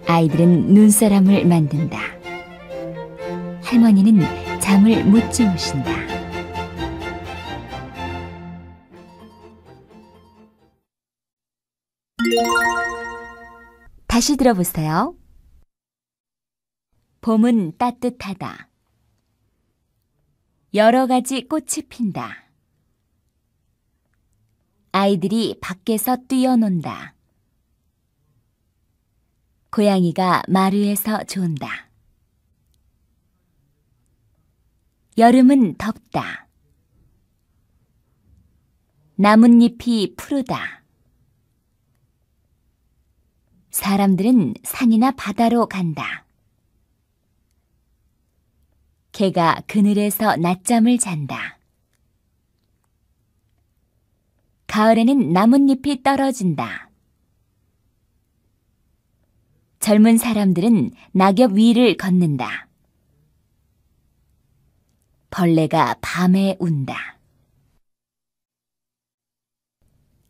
아이들은 눈사람을 만든다. 할머니는 잠을 못 주무신다. 다시 들어보세요. 봄은 따뜻하다. 여러 가지 꽃이 핀다. 아이들이 밖에서 뛰어논다. 고양이가 마루에서 존다. 여름은 덥다. 나뭇잎이 푸르다. 사람들은 산이나 바다로 간다. 개가 그늘에서 낮잠을 잔다. 가을에는 나뭇잎이 떨어진다. 젊은 사람들은 낙엽 위를 걷는다. 벌레가 밤에 운다.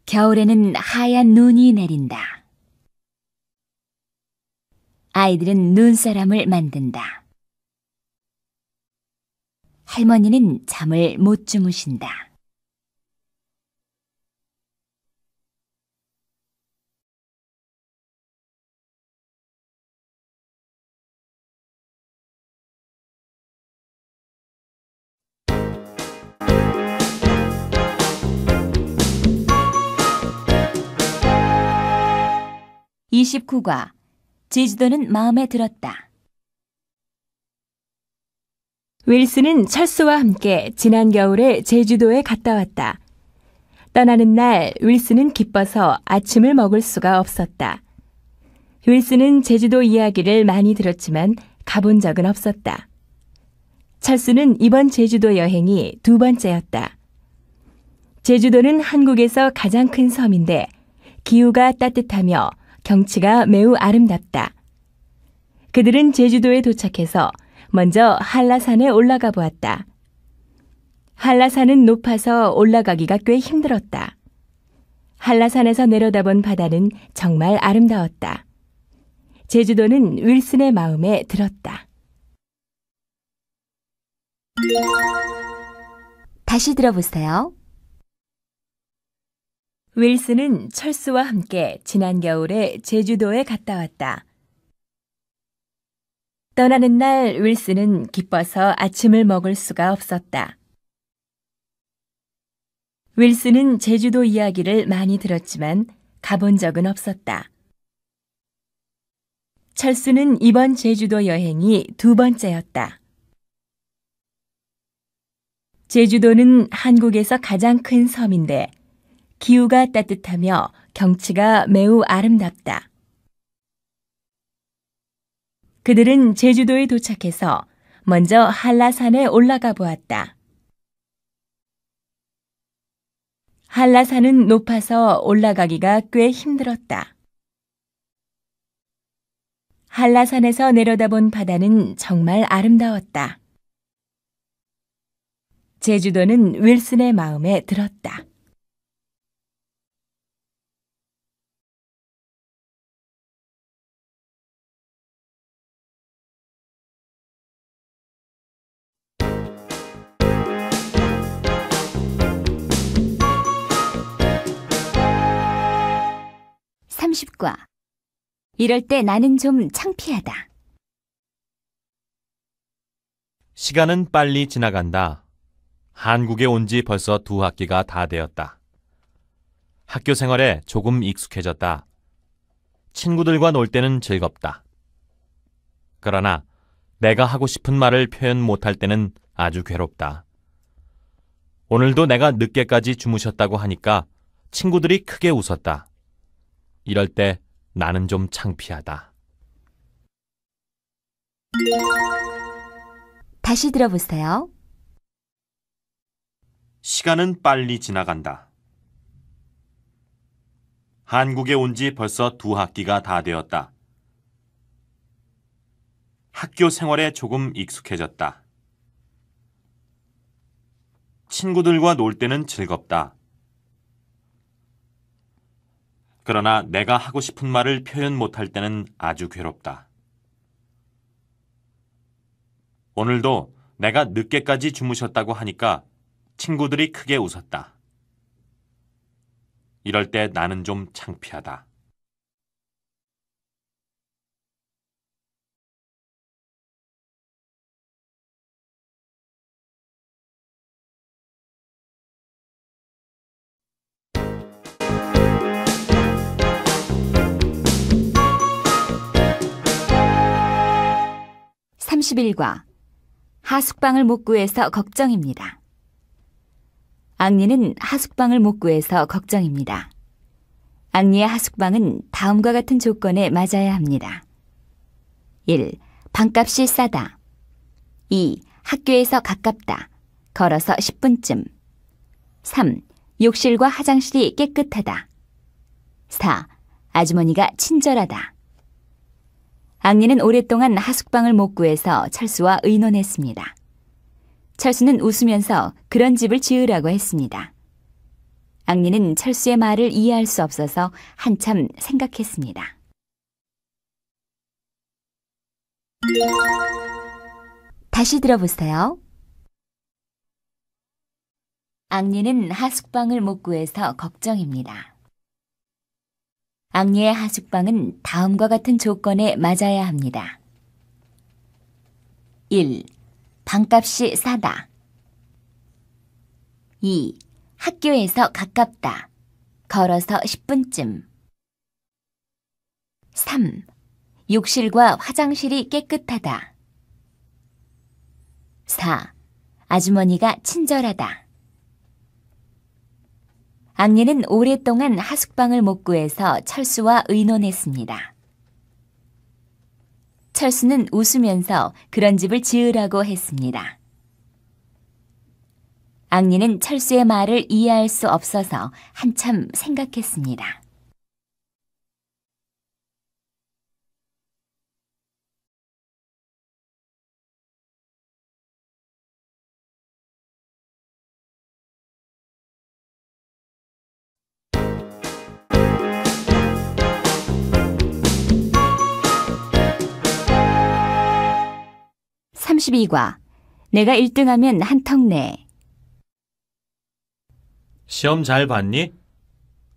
겨울에는 하얀 눈이 내린다. 아이들은 눈사람을 만든다. 할머니는 잠을 못 주무신다. (29과) 제주도는 마음에 들었다. 윌슨은 철수와 함께 지난 겨울에 제주도에 갔다 왔다. 떠나는 날 윌슨은 기뻐서 아침을 먹을 수가 없었다. 윌슨은 제주도 이야기를 많이 들었지만 가본 적은 없었다. 철수는 이번 제주도 여행이 두 번째였다. 제주도는 한국에서 가장 큰 섬인데 기후가 따뜻하며 경치가 매우 아름답다. 그들은 제주도에 도착해서 먼저 한라산에 올라가 보았다. 한라산은 높아서 올라가기가 꽤 힘들었다. 한라산에서 내려다본 바다는 정말 아름다웠다. 제주도는 윌슨의 마음에 들었다. 다시 들어보세요. 윌슨은 철수와 함께 지난 겨울에 제주도에 갔다 왔다. 떠나는 날 윌슨은 기뻐서 아침을 먹을 수가 없었다. 윌슨은 제주도 이야기를 많이 들었지만 가본 적은 없었다. 철수는 이번 제주도 여행이 두 번째였다. 제주도는 한국에서 가장 큰 섬인데 기후가 따뜻하며 경치가 매우 아름답다. 그들은 제주도에 도착해서 먼저 한라산에 올라가 보았다. 한라산은 높아서 올라가기가 꽤 힘들었다. 한라산에서 내려다본 바다는 정말 아름다웠다. 제주도는 윌슨의 마음에 들었다. (30과) 이럴 때 나는 좀 창피하다. 시간은 빨리 지나간다. 한국에 온 지 벌써 2학기가 다 되었다. 학교 생활에 조금 익숙해졌다. 친구들과 놀 때는 즐겁다. 그러나 내가 하고 싶은 말을 표현 못할 때는 아주 괴롭다. 오늘도 내가 늦게까지 주무셨다고 하니까 친구들이 크게 웃었다. 이럴 때 나는 좀 창피하다. 다시 들어보세요. 시간은 빨리 지나간다. 한국에 온 지 벌써 2학기가 다 되었다. 학교 생활에 조금 익숙해졌다. 친구들과 놀 때는 즐겁다. 그러나 내가 하고 싶은 말을 표현 못할 때는 아주 괴롭다. 오늘도 내가 늦게까지 주무셨다고 하니까 친구들이 크게 웃었다. 이럴 때 나는 좀 창피하다. (31과) 하숙방을 못 구해서 걱정입니다. 앙리는 하숙방을 못 구해서 걱정입니다. 앙리의 하숙방은 다음과 같은 조건에 맞아야 합니다. 1. 방값이 싸다. 2. 학교에서 가깝다. 걸어서 10분쯤. 3. 욕실과 화장실이 깨끗하다. 4. 아주머니가 친절하다. 앙리는 오랫동안 하숙방을 못 구해서 철수와 의논했습니다. 철수는 웃으면서 그런 집을 지으라고 했습니다. 앙리는 철수의 말을 이해할 수 없어서 한참 생각했습니다. 다시 들어보세요. 앙리는 하숙방을 못 구해서 걱정입니다. 앙리의 하숙방은 다음과 같은 조건에 맞아야 합니다. 1. 방값이 싸다. 2. 학교에서 가깝다. 걸어서 10분쯤. 3. 욕실과 화장실이 깨끗하다. 4. 아주머니가 친절하다. 앙리는 오랫동안 하숙방을 못 구해서 철수와 의논했습니다. 철수는 웃으면서 그런 집을 지으라고 했습니다. 앙리는 철수의 말을 이해할 수 없어서 한참 생각했습니다. (32과) 내가 1등하면 한턱 내. 시험 잘 봤니?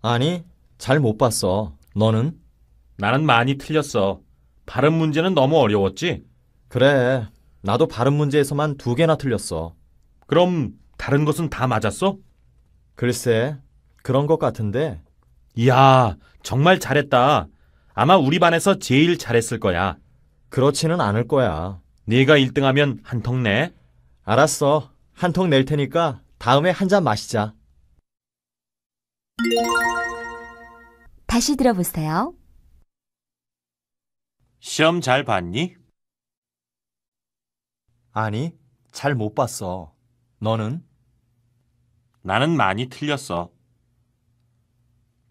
아니, 잘 못 봤어. 너는? 나는 많이 틀렸어. 발음 문제는 너무 어려웠지? 그래, 나도 발음 문제에서만 2개나 틀렸어. 그럼 다른 것은 다 맞았어? 글쎄, 그런 것 같은데. 이야, 정말 잘했다. 아마 우리 반에서 제일 잘했을 거야. 그렇지는 않을 거야. 네가 1등하면 한턱 내. 알았어. 한턱 낼 테니까 다음에 한 잔 마시자. 다시 들어보세요. 시험 잘 봤니? 아니, 잘 못 봤어. 너는? 나는 많이 틀렸어.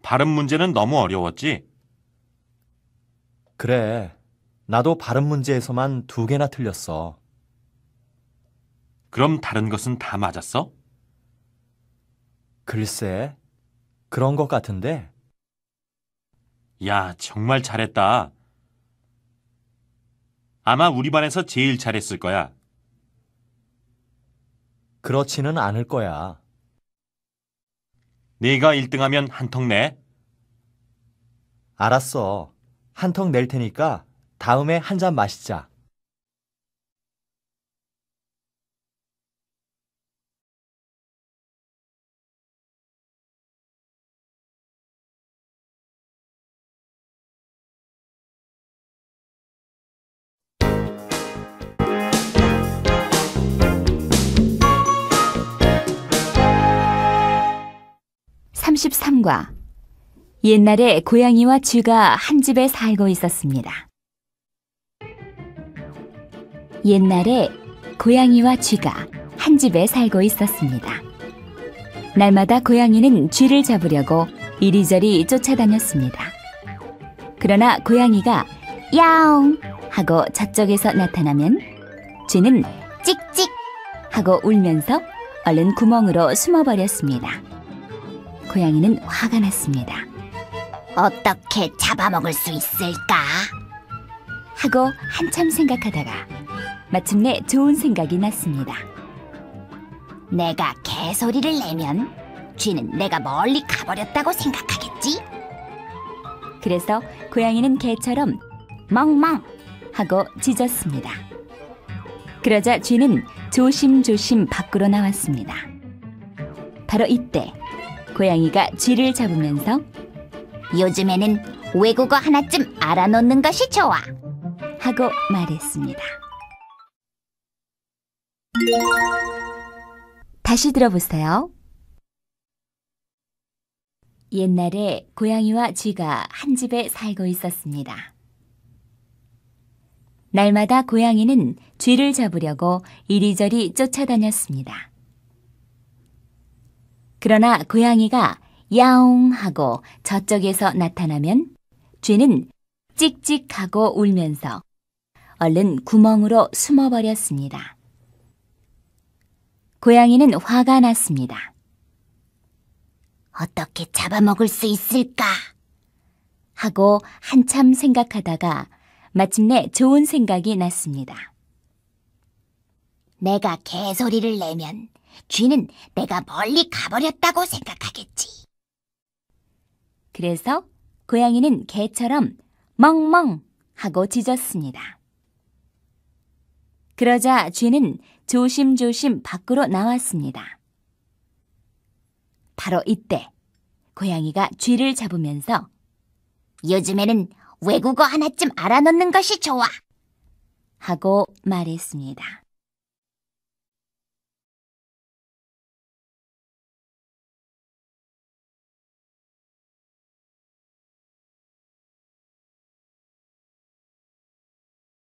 발음 문제는 너무 어려웠지? 그래. 나도 발음 문제에서만 2개나 틀렸어. 그럼 다른 것은 다 맞았어? 글쎄, 그런 것 같은데. 야, 정말 잘했다. 아마 우리 반에서 제일 잘했을 거야. 그렇지는 않을 거야. 네가 1등하면 한턱 내. 알았어. 한턱 낼 테니까 다음에 한 잔 마시자. (33과) 옛날에 고양이와 쥐가 한 집에 살고 있었습니다. 옛날에 고양이와 쥐가 한 집에 살고 있었습니다. 날마다 고양이는 쥐를 잡으려고 이리저리 쫓아다녔습니다. 그러나 고양이가 야옹 하고 저쪽에서 나타나면 쥐는 찍찍 하고 울면서 얼른 구멍으로 숨어버렸습니다. 고양이는 화가 났습니다. 어떻게 잡아먹을 수 있을까? 하고 한참 생각하다가 마침내 좋은 생각이 났습니다. 내가 개소리를 내면 쥐는 내가 멀리 가버렸다고 생각하겠지? 그래서 고양이는 개처럼 멍멍 하고 짖었습니다. 그러자 쥐는 조심조심 밖으로 나왔습니다. 바로 이때 고양이가 쥐를 잡으면서 요즘에는 외국어 하나쯤 알아놓는 것이 좋아 하고 말했습니다. 다시 들어보세요. 옛날에 고양이와 쥐가 한 집에 살고 있었습니다. 날마다 고양이는 쥐를 잡으려고 이리저리 쫓아다녔습니다. 그러나 고양이가 야옹 하고 저쪽에서 나타나면 쥐는 찍찍하고 울면서 얼른 구멍으로 숨어버렸습니다. 고양이는 화가 났습니다. 어떻게 잡아먹을 수 있을까? 하고 한참 생각하다가 마침내 좋은 생각이 났습니다. 내가 개소리를 내면 쥐는 내가 멀리 가버렸다고 생각하겠지. 그래서 고양이는 개처럼 멍멍 하고 짖었습니다. 그러자 쥐는 조심조심 밖으로 나왔습니다. 바로 이때 고양이가 쥐를 잡으면서 요즘에는 외국어 하나쯤 알아놓는 것이 좋아 하고 말했습니다.